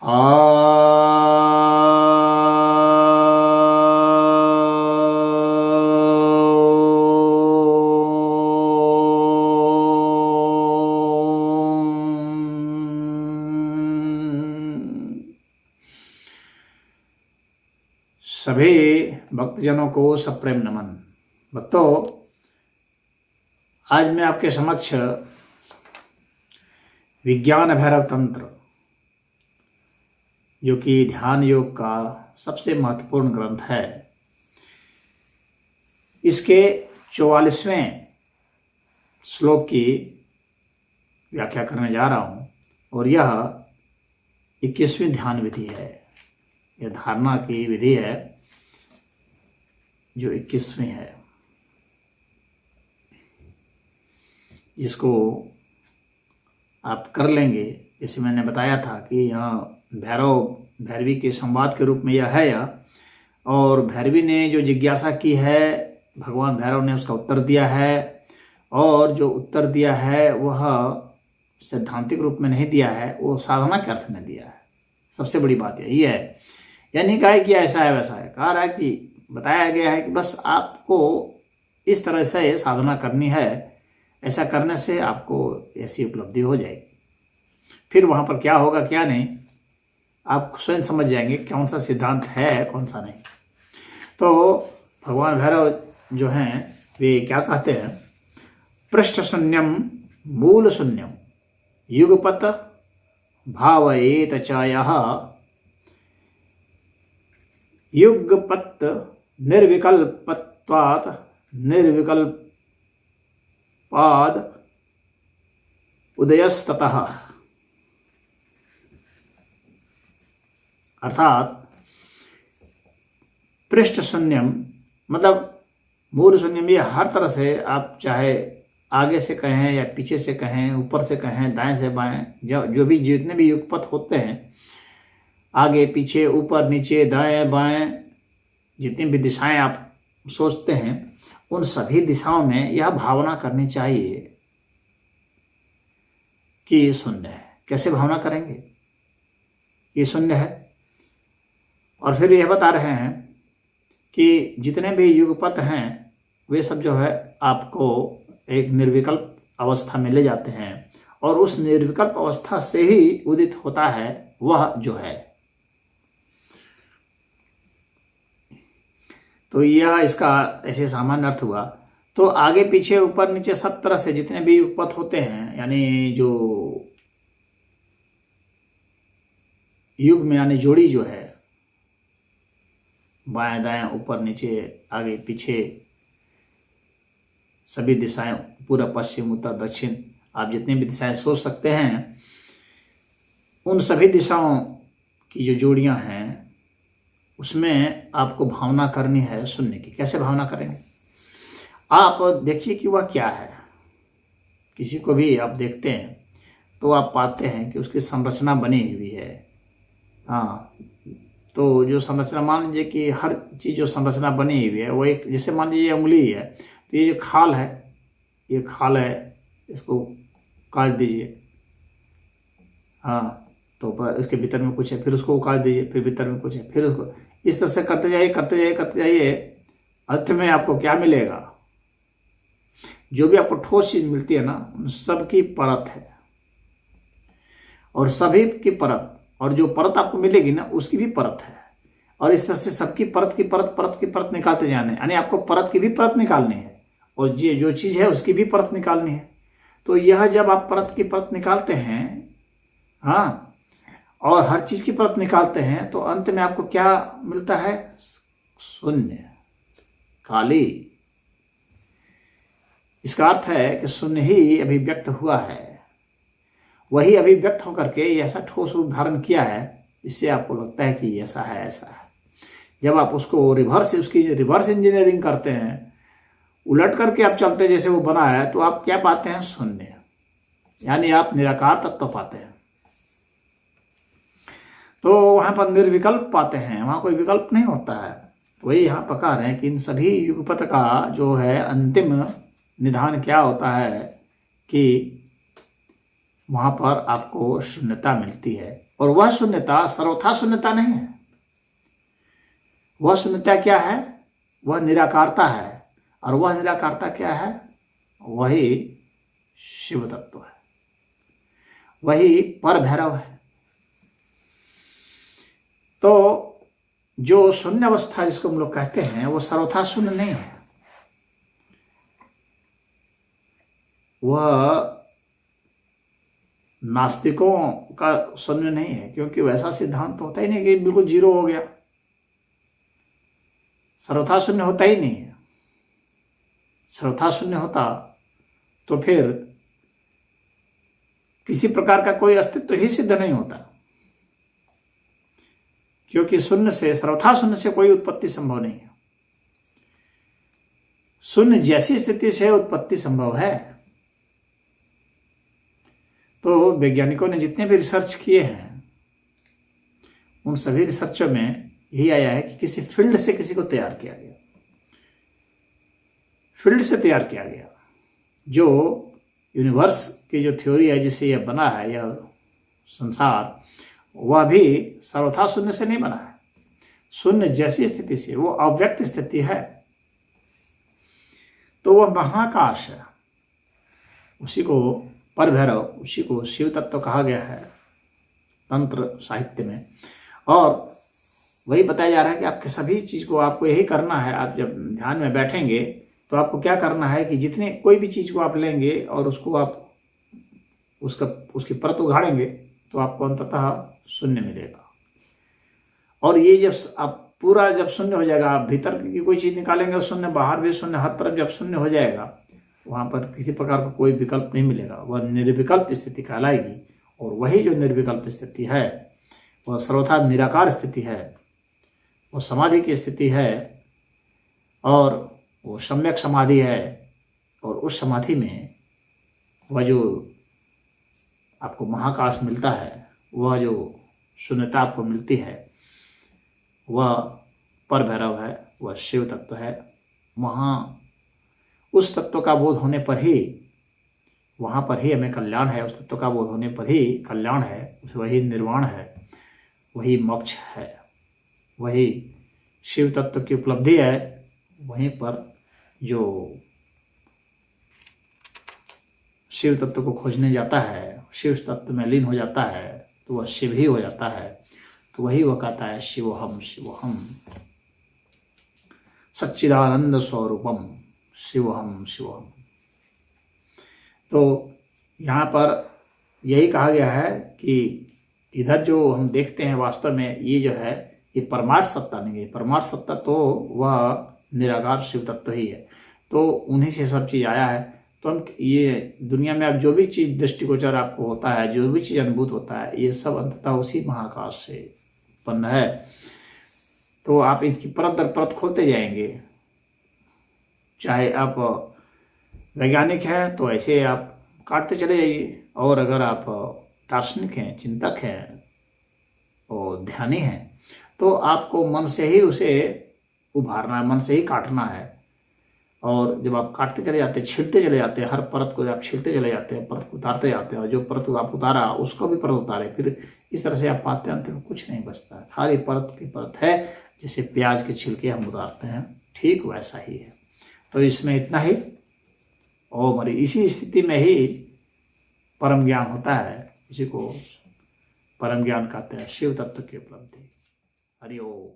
सभी भक्तजनों को सप्रेम नमन। भक्तों, आज मैं आपके समक्ष विज्ञान भैरव तंत्र, जो कि ध्यान योग का सबसे महत्वपूर्ण ग्रंथ है, इसके 44वें श्लोक की व्याख्या करने जा रहा हूँ। और यह 21वीं ध्यान विधि है। यह धारणा की विधि है जो 21वीं है, जिसको आप कर लेंगे। जैसे मैंने बताया था कि यहाँ भैरव भैरवी के संवाद के रूप में यह है और भैरवी ने जो जिज्ञासा की है, भगवान भैरव ने उसका उत्तर दिया है। और जो उत्तर दिया है वह सैद्धांतिक रूप में नहीं दिया है, वो साधना के अर्थ में दिया है। सबसे बड़ी बात यही है। यह नहीं कहा है कि ऐसा है वैसा है, कहा रहा है कि बताया गया है कि बस आपको इस तरह से साधना करनी है, ऐसा करने से आपको ऐसी उपलब्धि हो जाएगी। फिर वहाँ पर क्या होगा क्या नहीं, आप स्वयं समझ जाएंगे कौन सा सिद्धांत है कौन सा नहीं। तो भगवान भैरव जो हैं वे क्या कहते हैं, पृष्ठ शून्यम मूल शून्यम युगपत भावयेत चायः युगपत निर्विकल्पत्वात् निर्विकल्पाद उदयस्ततः। अर्थात पृष्ठ शून्यम मतलब मूल शून्यम, ये हर तरह से आप चाहे आगे से कहें या पीछे से कहें, ऊपर से कहें, दाएं से बाएं, जो भी जितने भी युगपथ होते हैं, आगे पीछे ऊपर नीचे दाएं बाएं, जितनी भी दिशाएं आप सोचते हैं, उन सभी दिशाओं में यह भावना करनी चाहिए कि ये शून्य है। कैसे भावना करेंगे, ये शून्य है। और फिर यह बता रहे हैं कि जितने भी युगपथ हैं वे सब जो है आपको एक निर्विकल्प अवस्था में ले जाते हैं, और उस निर्विकल्प अवस्था से ही उदित होता है वह जो है। तो यह इसका ऐसे सामान्य अर्थ हुआ। तो आगे पीछे ऊपर नीचे सब तरह से जितने भी युगपथ होते हैं, यानी जो युग में यानी जोड़ी जो है, बाएं दाएं ऊपर नीचे आगे पीछे सभी दिशाएं, पूरा पश्चिम उत्तर दक्षिण, आप जितनी भी दिशाएं सोच सकते हैं, उन सभी दिशाओं की जो जोड़ियां हैं उसमें आपको भावना करनी है शून्य की। कैसे भावना करेंगे, आप देखिए कि वह क्या है। किसी को भी आप देखते हैं तो आप पाते हैं कि उसकी संरचना बनी हुई है। हाँ, तो जो संरचना, मान लीजिए कि हर चीज़ जो संरचना बनी हुई है वो एक, जैसे मान लीजिए ये उंगली है, तो ये जो खाल है, ये खाल है, इसको काट दीजिए। हाँ, तो उसके भीतर में कुछ है, फिर उसको काट दीजिए, फिर भीतर में कुछ है, फिर उसको इस तरह से करते जाइए करते जाइए करते जाइए। अंत में आपको क्या मिलेगा, जो भी आपको ठोस चीज मिलती है ना, उन सबकी परत है, और सभी की परत, और जो परत आपको मिलेगी ना उसकी भी परत है। और इस तरह से सबकी परत की परत परत की परत निकालते जाने, यानी आपको परत की भी परत निकालनी है, और ये जो चीज़ है उसकी भी परत निकालनी है। तो यह जब आप परत की परत निकालते हैं, हाँ, और हर चीज़ की परत निकालते हैं, तो अंत में आपको क्या मिलता है, शून्य, खाली। इसका अर्थ है कि शून्य ही अभिव्यक्त हुआ है, वही अभिव्यक्त होकर के ऐसा ठोस रूप धारण किया है जिससे आपको लगता है कि ऐसा है ऐसा है। जब आप उसको रिवर्स, उसकी रिवर्स इंजीनियरिंग करते हैं, उलट करके आप चलते जैसे वो बना है, तो आप क्या पाते हैं, शून्य, यानी आप निराकार तत्व पाते हैं। तो वहाँ पर निर्विकल्प पाते हैं, वहाँ कोई विकल्प नहीं होता है। तो वही यहाँ पका रहे हैं कि इन सभी युगपथ का जो है अंतिम निधान क्या होता है कि वहाँ पर आपको शून्यता मिलती है, और वह शून्यता सर्वथा शून्यता नहीं है। वह शून्यता क्या है? वह निराकारता है। और वह निराकारता क्या है? वही शिव तत्व है, वही पर भैरव है। तो जो शून्य अवस्था जिसको हम लोग कहते हैं वो सर्वथा शून्य नहीं है। वह नास्तिकों का शून्य नहीं है, क्योंकि वैसा सिद्धांत तो होता ही नहीं कि बिल्कुल जीरो हो गया। सर्वथा शून्य होता ही नहीं है। सर्वथा शून्य होता तो फिर किसी प्रकार का कोई अस्तित्व ही सिद्ध नहीं होता, क्योंकि शून्य से, सर्वथा शून्य से कोई उत्पत्ति संभव नहीं है। शून्य जैसी स्थिति से उत्पत्ति संभव है। तो वैज्ञानिकों ने जितने भी रिसर्च किए हैं उन सभी रिसर्चों में यही आया है कि किसी फील्ड से किसी को तैयार किया गया, फील्ड से तैयार किया गया। जो यूनिवर्स की जो थ्योरी है जिससे यह बना है, यह संसार, वह भी सर्वथा शून्य से नहीं बना है। शून्य जैसी स्थिति से, वो अव्यक्त स्थिति है। तो वह महाकाश है, उसी को पर भैरव, उसी को शिव तत्व कहा गया है तंत्र साहित्य में। और वही बताया जा रहा है कि आपके सभी चीज को आपको यही करना है। आप जब ध्यान में बैठेंगे तो आपको क्या करना है कि जितने कोई भी चीज को आप लेंगे और उसको आप उसकी परत उघाड़ेंगे तो आपको अंततः शून्य मिलेगा। और ये जब आप पूरा जब शून्य हो जाएगा, आप भीतर की कोई चीज निकालेंगे शून्य, बाहर भी शून्य, हर तरफ जब शून्य हो जाएगा वहां पर किसी प्रकार का कोई विकल्प नहीं मिलेगा। वह निर्विकल्प स्थिति कहलाएगी। और वही जो निर्विकल्प स्थिति है वह सर्वथा निराकार स्थिति है, वो समाधि की स्थिति है। और वो सम्यक समाधि है। और उस समाधि में वह जो आपको महाकाश मिलता है, वह जो शून्यता आपको मिलती है, वह पर भैरव है, वह शिव तत्व है। वहाँ उस तत्व का बोध होने पर ही, वहाँ पर ही हमें कल्याण है। उस तत्व का बोध होने पर ही कल्याण है, वही निर्वाण है, वही मोक्ष है, वही शिव तत्व की उपलब्धि है। वहीं पर जो शिव तत्व को खोजने जाता है, शिव तत्व में लीन हो जाता है, तो वह शिव ही हो जाता है। तो वही वह कहता है शिवोहम शिवोहम सच्चिदानंद स्वरूपम शिवोहम शिवोहम। तो यहाँ पर यही कहा गया है कि इधर जो हम देखते हैं वास्तव में ये जो है ये परमार्थ सत्ता नहीं है। परमार्थ सत्ता तो वह निराकार शिव तत्व ही है। तो उन्हीं से सब चीज़ आया है। तो हम ये दुनिया में आप जो भी चीज़ दृष्टिगोचर आपको होता है, जो भी चीज़ अनुभूत होता है, ये सब अंततः उसी महाकाश से उत्पन्न है। तो आप इसकी परत दर परत खोलते जाएंगे। चाहे आप वैज्ञानिक हैं तो ऐसे आप काटते चले जाइए, और अगर आप दार्शनिक हैं, चिंतक हैं और ध्यानी हैं तो आपको मन से ही उसे उभारना है, मन से ही काटना है। और जब आप काटते चले जाते हैं, छीलते चले जाते हैं, हर परत को आप छीलते चले जाते हैं, परत को उतारते जाते हैं, और जो परत को आप उतारा उसको भी परत उतारे, फिर इस तरह से आप पाते हैं अंत में कुछ नहीं बचता है, खाली परत की परत है। जैसे प्याज के छिलके हम उतारते हैं, ठीक वैसा ही है। तो इसमें इतना ही। और हमारी इसी स्थिति में ही परम ज्ञान होता है, इसी को परम ज्ञान कहते हैं, शिव तत्व की उपलब्धि। हरि ओम।